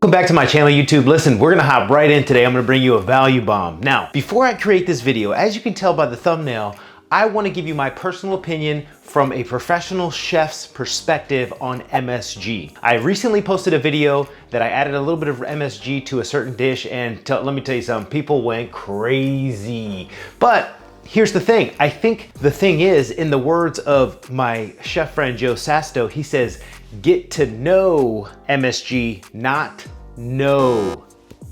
Welcome back to my channel, YouTube. Listen, we're gonna hop right in today. I'm gonna bring you a value bomb. Now, before I create this video, as you can tell by the thumbnail, I wanna give you my personal opinion from a professional chef's perspective on MSG. I recently posted a video that I added a little bit of MSG to a certain dish, and let me tell you something, people went crazy. But here's the thing. I think the thing is, in the words of my chef friend Joe Sasto, he says, get to know MSG, not know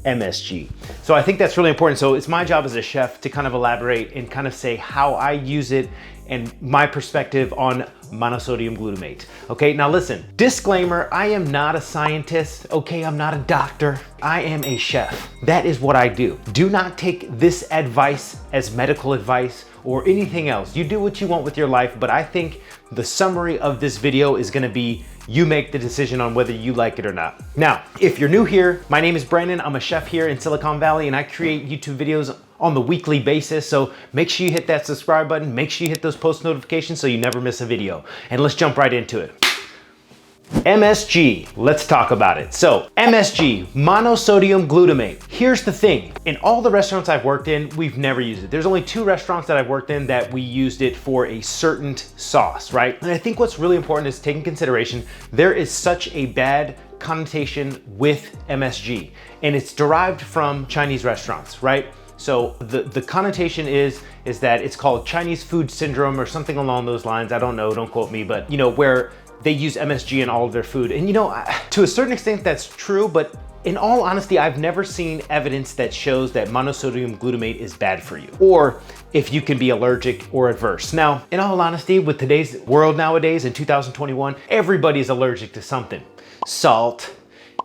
MSG. So I think that's really important. So it's my job as a chef to kind of elaborate and kind of say how I use it and my perspective on monosodium glutamate. Okay, now listen, disclaimer, I am not a scientist, okay? I'm not a doctor, I am a chef. That is what I do. Do not take this advice as medical advice or anything else. You do what you want with your life, but I think the summary of this video is gonna be you make the decision on whether you like it or not. Now, if you're new here, my name is Brandon. I'm a chef here in Silicon Valley and I create YouTube videos on the weekly basis. So make sure you hit that subscribe button. Make sure you hit those post notifications so you never miss a video. And let's jump right into it. MSG, let's talk about it. So MSG, monosodium glutamate. Here's the thing, in all the restaurants I've worked in, we've never used it. There's only 2 restaurants that I've worked in that we used it for a certain sauce, right? And I think what's really important is take in consideration, there is such a bad connotation with MSG, and it's derived from Chinese restaurants, right? So the connotation is that it's called Chinese food syndrome or something along those lines. I don't know, don't quote me, but you know, where they use MSG in all of their food. And you know, to a certain extent that's true, but in all honesty, I've never seen evidence that shows that monosodium glutamate is bad for you, or if you can be allergic or adverse. Now, in all honesty, with today's world nowadays in 2021, everybody's allergic to something. Salt,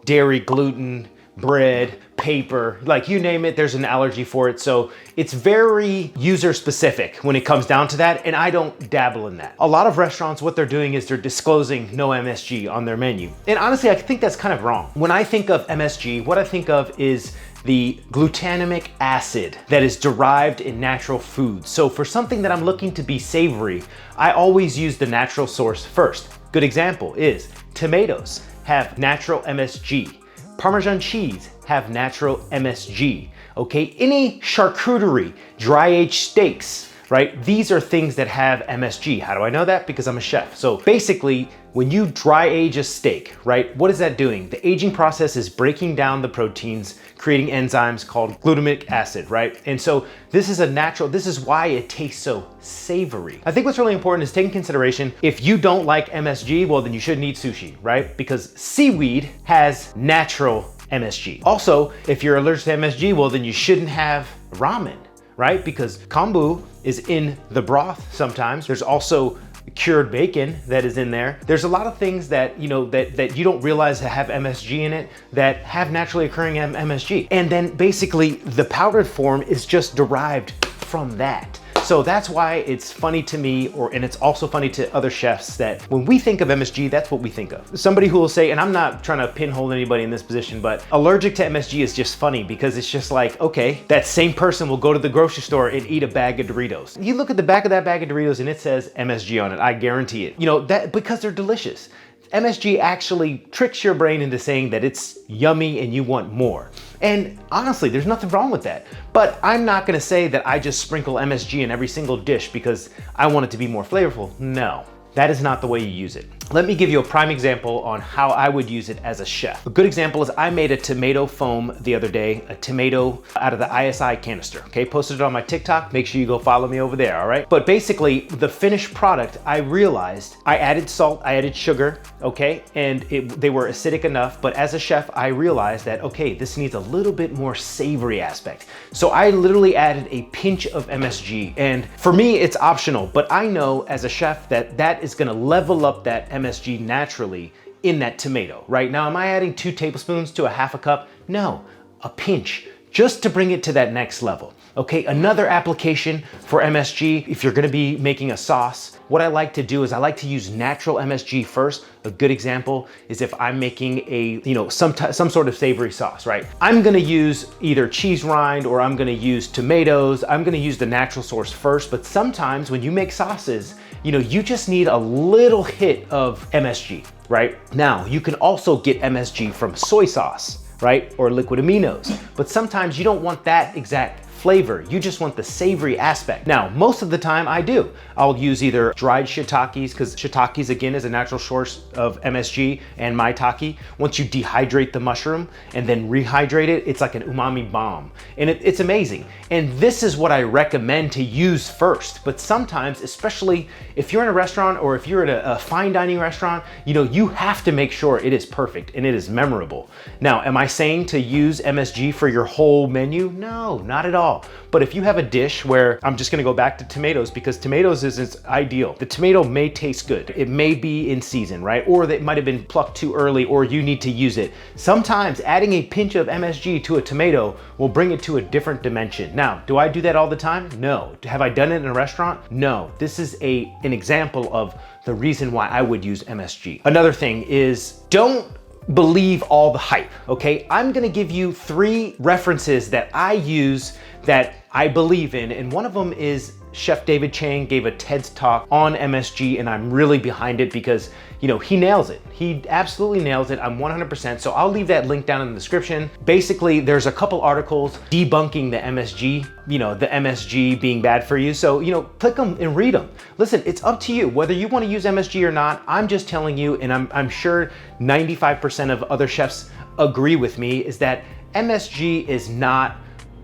dairy, gluten, bread, paper, like you name it, there's an allergy for it. So it's very user specific when it comes down to that, and I don't dabble in that. A lot of restaurants, what they're doing is they're disclosing no MSG on their menu. And honestly, I think that's kind of wrong. When I think of MSG, what I think of is the glutamic acid that is derived in natural foods. So for something that I'm looking to be savory, I always use the natural source first. Good example is tomatoes have natural MSG. Parmesan cheese have natural MSG, okay? Any charcuterie, dry aged steaks, right? These are things that have MSG. How do I know that? Because I'm a chef. So basically, when you dry age a steak, right? What is that doing? The aging process is breaking down the proteins, creating enzymes called glutamic acid, right? And so this is a natural, this is why it tastes so savory. I think what's really important is taking consideration, if you don't like MSG, well then you shouldn't eat sushi, right? Because seaweed has natural MSG. Also, if you're allergic to MSG, well then you shouldn't have ramen, right? Because kombu is in the broth sometimes. There's also cured bacon that is in there. There's a lot of things that, you know, that you don't realize have MSG in it that have naturally occurring MSG. And then basically the powdered form is just derived from that. So that's why it's funny to me, and it's also funny to other chefs, that when we think of MSG, that's what we think of. Somebody who will say, and I'm not trying to pinhole anybody in this position, but allergic to MSG is just funny because it's just like, okay, that same person will go to the grocery store and eat a bag of Doritos. You look at the back of that bag of Doritos and it says MSG on it, I guarantee it. You know, that because they're delicious. MSG actually tricks your brain into saying that it's yummy and you want more. And honestly, there's nothing wrong with that. But I'm not gonna say that I just sprinkle MSG in every single dish because I want it to be more flavorful. No, that is not the way you use it. Let me give you a prime example on how I would use it as a chef. A good example is I made a tomato foam the other day, a tomato out of the ISI canister, okay? Posted it on my TikTok, make sure you go follow me over there, all right? But basically, the finished product, I realized I added salt, I added sugar, okay? And they were acidic enough, but as a chef, I realized that, okay, this needs a little bit more savory aspect. So I literally added a pinch of MSG, and for me, it's optional, but I know as a chef that that is gonna level up that MSG naturally in that tomato. Right now, am I adding 2 tablespoons to a half a cup? No, a pinch, just to bring it to that next level. Okay, another application for MSG, if you're gonna be making a sauce, what I like to do is I like to use natural MSG first. A good example is if I'm making a, you know, some sort of savory sauce, right? I'm gonna use either cheese rind or I'm gonna use tomatoes. I'm gonna use the natural source first, but sometimes when you make sauces, you know, you just need a little hit of MSG, right? Now, you can also get MSG from soy sauce, right? Or liquid aminos. But sometimes you don't want that exact flavor. You just want the savory aspect. Now, most of the time I do. I'll use either dried shiitakes, because shiitakes again is a natural source of MSG and maitake. Once you dehydrate the mushroom and then rehydrate it, it's like an umami bomb. And it's amazing. And this is what I recommend to use first. But sometimes, especially if you're in a restaurant or if you're at a fine dining restaurant, you know, you have to make sure it is perfect and it is memorable. Now, am I saying to use MSG for your whole menu? No, not at all. But if you have a dish where, I'm just gonna go back to tomatoes because tomatoes is ideal. The tomato may taste good. It may be in season, right? Or it might have been plucked too early or you need to use it. Sometimes adding a pinch of MSG to a tomato will bring it to a different dimension. Now, do I do that all the time? No. Have I done it in a restaurant? No. This is an example of the reason why I would use MSG. Another thing is, don't believe all the hype, okay? I'm gonna give you 3 references that I use that I believe in, and one of them is Chef David Chang gave a TED Talk on MSG, and I'm really behind it because, you know, he nails it. He absolutely nails it. I'm 100%. So I'll leave that link down in the description. Basically, there's a couple articles debunking the MSG, you know, the MSG being bad for you. So, you know, click them and read them. Listen, it's up to you whether you want to use MSG or not. I'm just telling you, and I'm sure 95% of other chefs agree with me, is that MSG is not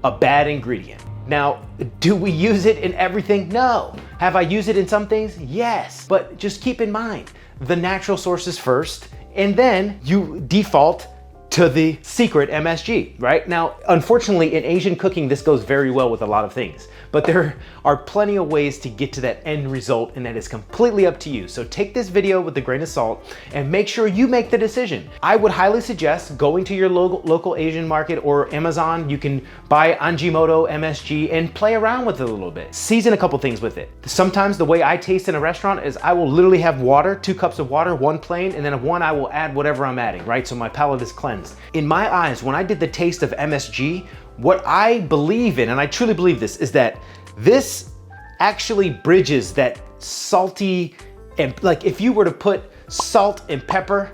a bad ingredient. Now, do we use it in everything? No. Have I used it in some things? Yes. But just keep in mind, the natural sources first, and then you default to the secret MSG, right? Now, unfortunately, in Asian cooking, this goes very well with a lot of things, but there are plenty of ways to get to that end result, and that is completely up to you. So take this video with a grain of salt and make sure you make the decision. I would highly suggest going to your local Asian market or Amazon. You can buy Ajinomoto MSG and play around with it a little bit. Season a couple things with it. Sometimes the way I taste in a restaurant is I will literally have water, 2 cups of water, 1 plain, and then 1 I will add whatever I'm adding, right? So my palate is cleansed. In my eyes, when I did the taste of MSG, what I believe in, and I truly believe this, is that this actually bridges that salty, and like if you were to put salt and pepper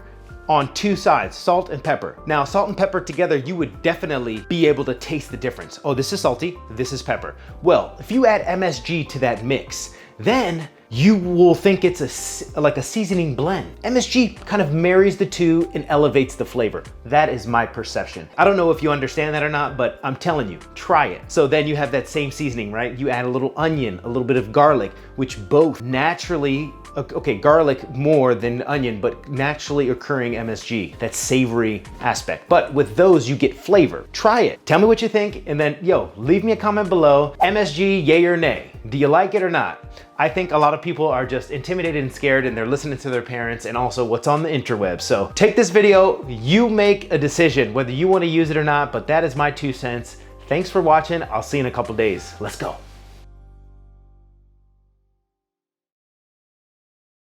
on 2 sides, salt and pepper. Now, salt and pepper together, you would definitely be able to taste the difference. Oh, this is salty, this is pepper. Well, if you add MSG to that mix, then you will think it's like a seasoning blend. MSG kind of marries the two and elevates the flavor. That is my perception. I don't know if you understand that or not, but I'm telling you, try it. So then you have that same seasoning, right? You add a little onion, a little bit of garlic, which both naturally, okay, garlic more than onion, but naturally occurring MSG, that savory aspect. But with those, you get flavor. Try it. Tell me what you think, and then, leave me a comment below. MSG, yay or nay? Do you like it or not? I think a lot of people are just intimidated and scared, and they're listening to their parents and also what's on the interweb. So take this video, you make a decision whether you want to use it or not, but that is my 2 cents. Thanks for watching. I'll see you in a couple days. Let's go.